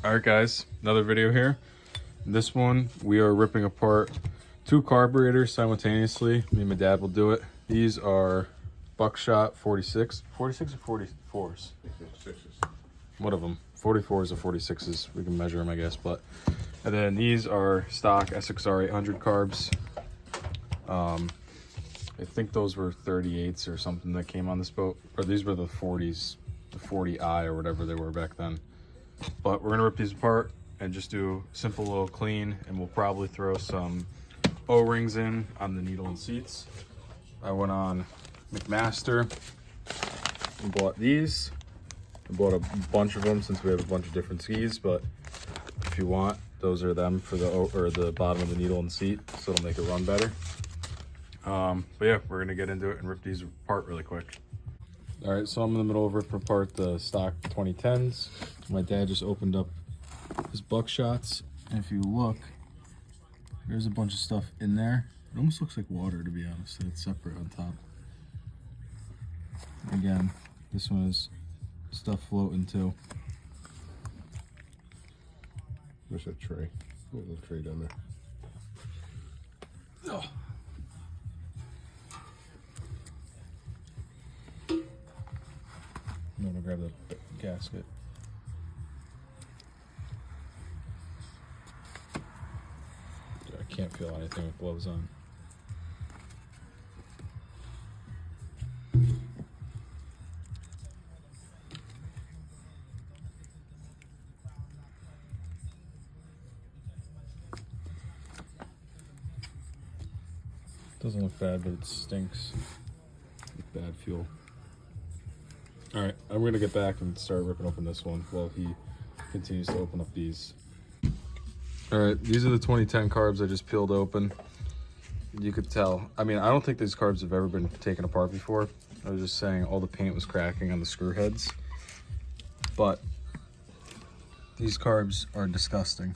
All right, guys, another video here. In this one, we are ripping apart two carburetors simultaneously. Me and my dad will do it. These are buckshot 46 or 44s? One of them. 44s or 46s. We can measure them, I guess. But and then these are stock SXR 800 carbs. I think those were 38s or something that came on this boat. Or these were the 40s, the 40i or whatever they were back then. But we're gonna rip these apart and just do a simple little clean, and we'll probably throw some O-rings in on the needle and seats. I went on McMaster and bought these. I bought a bunch of them since we have a bunch of different skis, but if you want, those are them for the bottom of the needle and seat, so it'll make it run better. But yeah, we're gonna get into it and rip these apart really quick. All right, so I'm in the middle of ripping apart the stock 2010s. My dad just opened up his buckshots, and if you look, there's a bunch of stuff in there. It almost looks like water, to be honest, and it's separate on top. Again, this one is stuff floating too. There's that tray. There's a little tray down there. Oh. I'm gonna grab the gasket. I can't feel anything with gloves on. Doesn't look bad, but it stinks with bad fuel. All right, I'm gonna get back and start ripping open this one while he continues to open up these. All right, these are the 2010 carbs I just peeled open. You could tell. I mean, I don't think these carbs have ever been taken apart before. I was just saying all the paint was cracking on the screw heads. But these carbs are disgusting.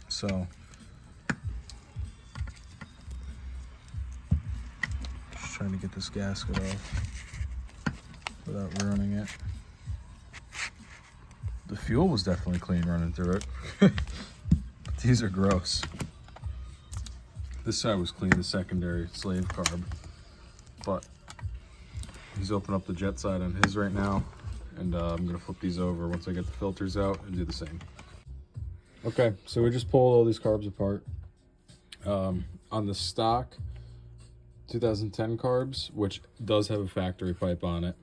So just trying to get this gasket off without ruining it. The fuel was definitely clean running through it. But these are gross. This side was clean, the secondary slave carb. But he's opening up the jet side on his right now, and I'm gonna flip these over once I get the filters out and do the same. Okay, so we just pulled all these carbs apart. On the stock 2010 carbs, which does have a factory pipe on it,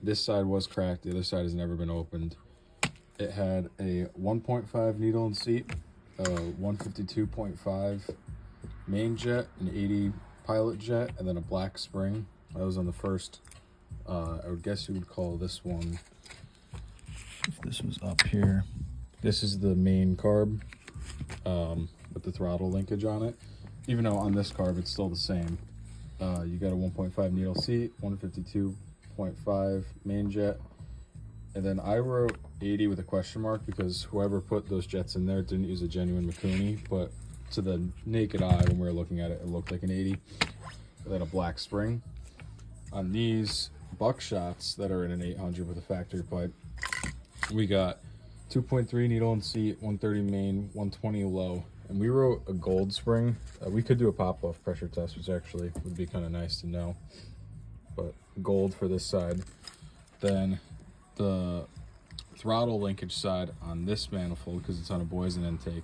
this side was cracked, the other side has never been opened. It had a 1.5 needle and seat, 152.5 main jet, an 80 pilot jet, and then a black spring. That was on the first, I would guess you would call this one, if this was up here, this is the main carb with the throttle linkage on it. Even though on this carb it's still the same. You got a 1.5 needle seat, 152.5 main jet, and then I wrote 80 with a question mark because whoever put those jets in there didn't use a genuine Mikuni, but to the naked eye when we were looking at it, it looked like an 80. And then a black spring. On these buckshots that are in an 800 with a factory pipe, we got 2.3 needle and seat, 130 main, 120 low. And we wrote a gold spring. We could do a pop-off pressure test, which actually would be kind of nice to know. But gold for this side. Then the throttle linkage side on this manifold, because it's on a Boysen intake,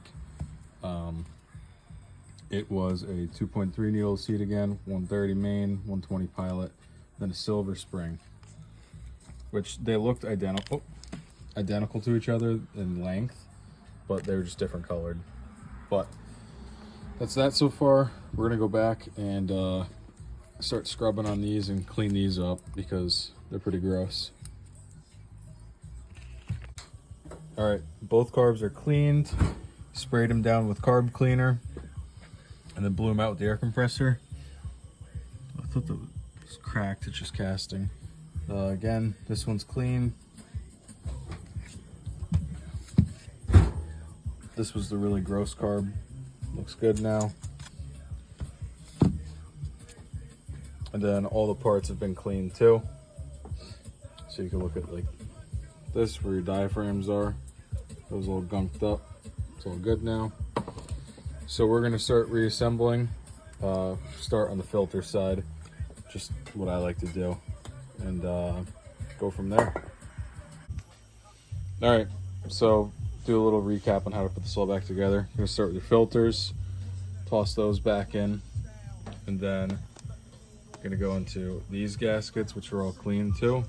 it was a 2.3 needle seat again, 130 main, 120 pilot, then a silver spring, which they looked identical to each other in length, but they were just different colored. But that's that so far. We're gonna go back and start scrubbing on these and clean these up because they're pretty gross. All right, both carbs are cleaned. Sprayed them down with carb cleaner and then blew them out with the air compressor. I thought that was cracked, it's just casting. Again, this one's clean. This was the really gross carb. Looks good now. And then all the parts have been cleaned too. So you can look at like this where your diaphragms are. Those all gunked up. It's all good now. So we're gonna start reassembling. Start on the filter side, just what I like to do, and go from there. All right, so do a little recap on how to put this all back together. You're gonna start with your filters, toss those back in, and then you're gonna go into these gaskets, which are all clean too.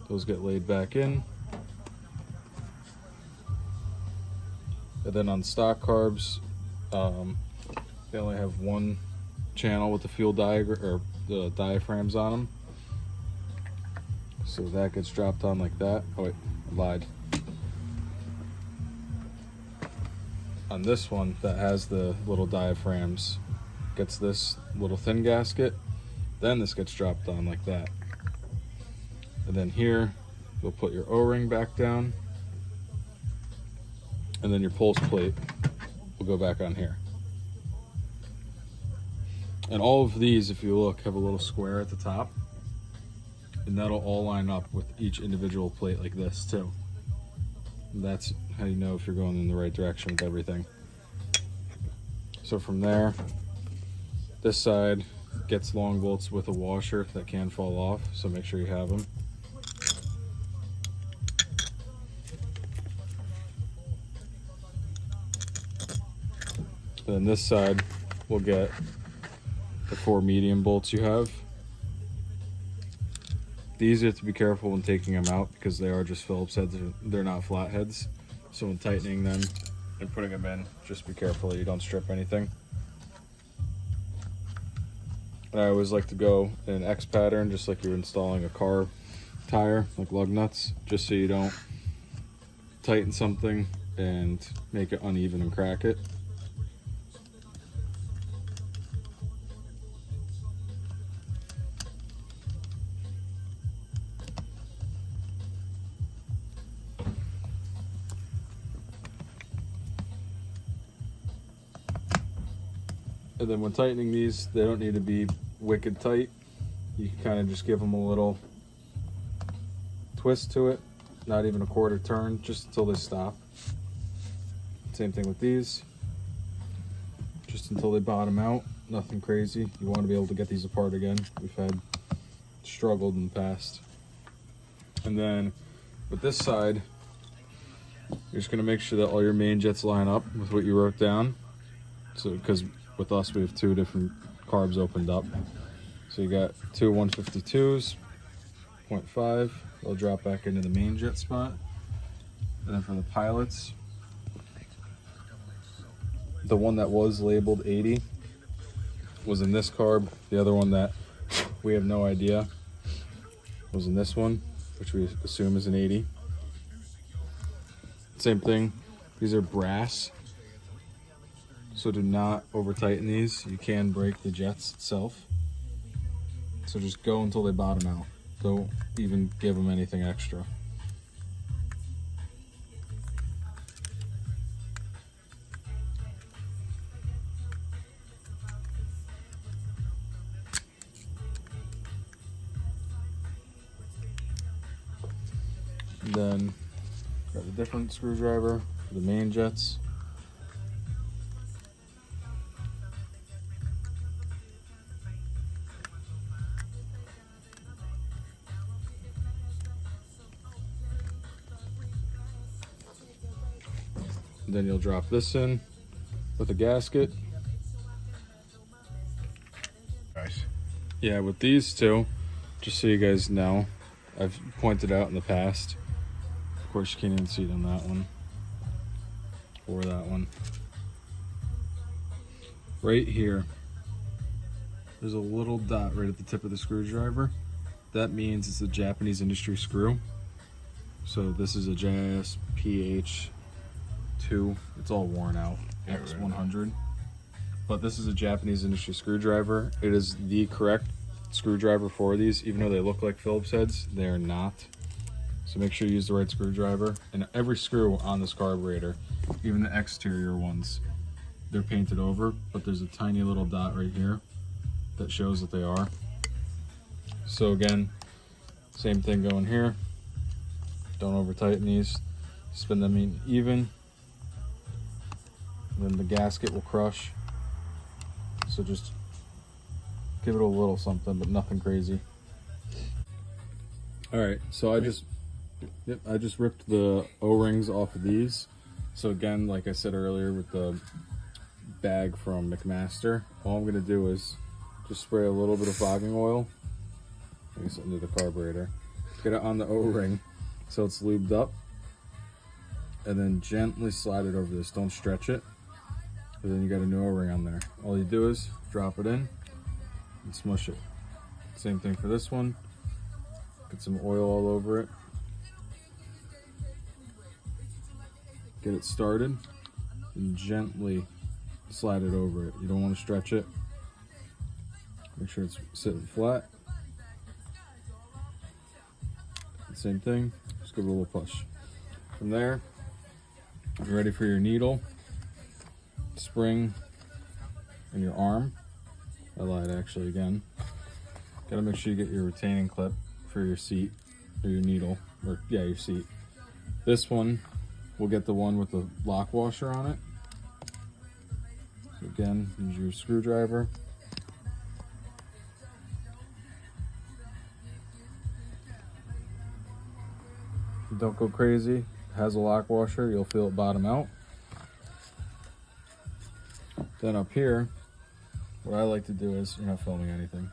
Those get laid back in. And then on stock carbs, they only have one channel with the fuel diagram or the diaphragms on them. So that gets dropped on like that. Oh wait, I lied. On this one that has the little diaphragms, gets this little thin gasket, then this gets dropped on like that. And then here, you'll put your O-ring back down, and then your pulse plate will go back on here. And all of these, if you look, have a little square at the top, and that'll all line up with each individual plate like this too. And that's how you know if you're going in the right direction with everything. So from there, this side gets long bolts with a washer that can fall off, so make sure you have them. And then this side will get the 4 medium bolts you have. These you have to be careful when taking them out because they are just Phillips heads, they're not flat heads. So when tightening them and putting them in, just be careful that you don't strip anything. And I always like to go in an X pattern, just like you're installing a car tire, like lug nuts, just so you don't tighten something and make it uneven and crack it. And then when tightening these, they don't need to be wicked tight. You can kind of just give them a little twist to it, not even a quarter turn, just until they stop. Same thing with these, just until they bottom out, nothing crazy. You want to be able to get these apart again. We've had struggled in the past. And then with this side, you're just going to make sure that all your main jets line up with what you wrote down. So, because with us, we have 2 different carbs opened up. So you got 2 152s, 0.5. They'll drop back into the main jet spot. And then for the pilots, the one that was labeled 80 was in this carb. The other one that we have no idea was in this one, which we assume is an 80. Same thing, these are brass. So do not over tighten these. You can break the jets itself. So just go until they bottom out. Don't even give them anything extra. And then grab a different screwdriver for the main jets. Then you'll drop this in with a gasket. Nice. Yeah, with these two, just so you guys know, I've pointed out in the past. Of course, you can't even see it on that one or that one. Right here, there's a little dot right at the tip of the screwdriver. That means it's a Japanese industry screw. So this is a JSPH 2. It's all worn out. It's 100. But this is a Japanese industry screwdriver. It is the correct screwdriver for these, even though they look like Phillips heads, they are not. So make sure you use the right screwdriver. And every screw on this carburetor, even the exterior ones, they're painted over, but there's a tiny little dot right here that shows that they are. So again, same thing going here. Don't over tighten these. Spin them even. And then the gasket will crush. So just give it a little something, but nothing crazy. All right, so I just ripped the O-rings off of these. So again, like I said earlier with the bag from McMaster, all I'm gonna do is just spray a little bit of fogging oil, I guess into the carburetor, get it on the O-ring so it's lubed up, and then gently slide it over this. Don't stretch it, and then you got a new O-ring on there. All you do is drop it in and smush it. Same thing for this one. Get some oil all over it. Get it started and gently slide it over it. You don't want to stretch it. Make sure it's sitting flat. Same thing, just give it a little push. From there, you're ready for your needle, spring, and your arm. I lied actually again. Gotta make sure you get your retaining clip for your seat, or your needle, or yeah, your seat. This one, we'll get the one with the lock washer on it. So again, use your screwdriver. Don't go crazy. It has a lock washer, you'll feel it bottom out. Then up here, what I like to do is, you're not filming anything.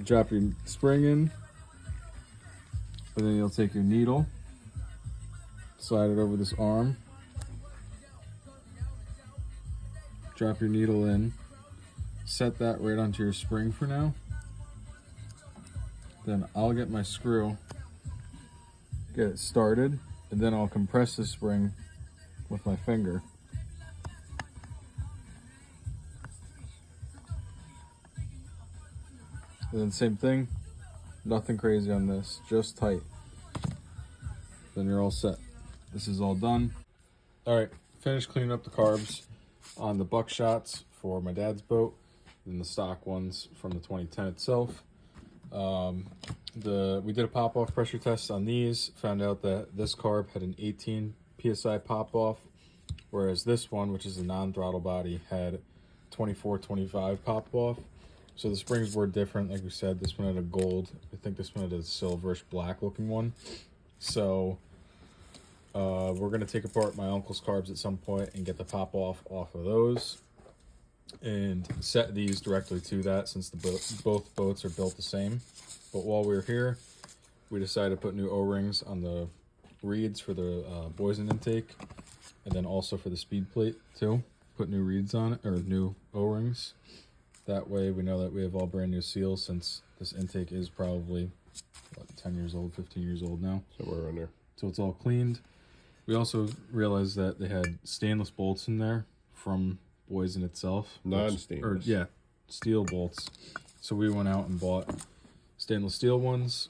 Drop your spring in, and then you'll take your needle, slide it over this arm, drop your needle in, set that right onto your spring for now. Then I'll get my screw, get it started, and then I'll compress the spring with my finger. And then same thing, nothing crazy on this, just tight. Then you're all set. This is all done. All right, finished cleaning up the carbs on the buckshots for my dad's boat, and the stock ones from the 2010 itself. We did a pop-off pressure test on these, found out that this carb had an 18 PSI pop-off, whereas this one, which is a non-throttle body, had 24, 25 pop-off. So the springs were different, like we said. This one had a gold. I think this one had a silverish black looking one. So we're gonna take apart my uncle's carbs at some point and get the pop-off off of those and set these directly to that, since both boats are built the same. But while we were here, we decided to put new O-rings on the reeds for the Boysen intake, and then also for the speed plate too. Put new reeds on it, or new O-rings. That way we know that we have all brand new seals, since this intake is probably, what, 10 years old, 15 years old now. Somewhere around there. So it's all cleaned. We also realized that they had stainless bolts in there from Boysen itself. Non-stainless. Yeah, steel bolts. So we went out and bought stainless steel ones,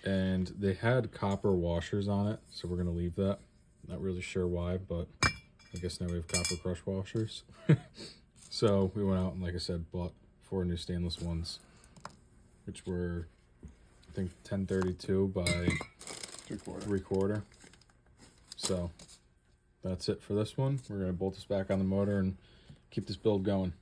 and they had copper washers on it, so we're gonna leave that. Not really sure why, but I guess now we have copper crush washers. So we went out and, like I said, bought 4 new stainless ones, which were, I think, 1032 by 3/4. So that's it for this one. We're gonna bolt this back on the motor and keep this build going.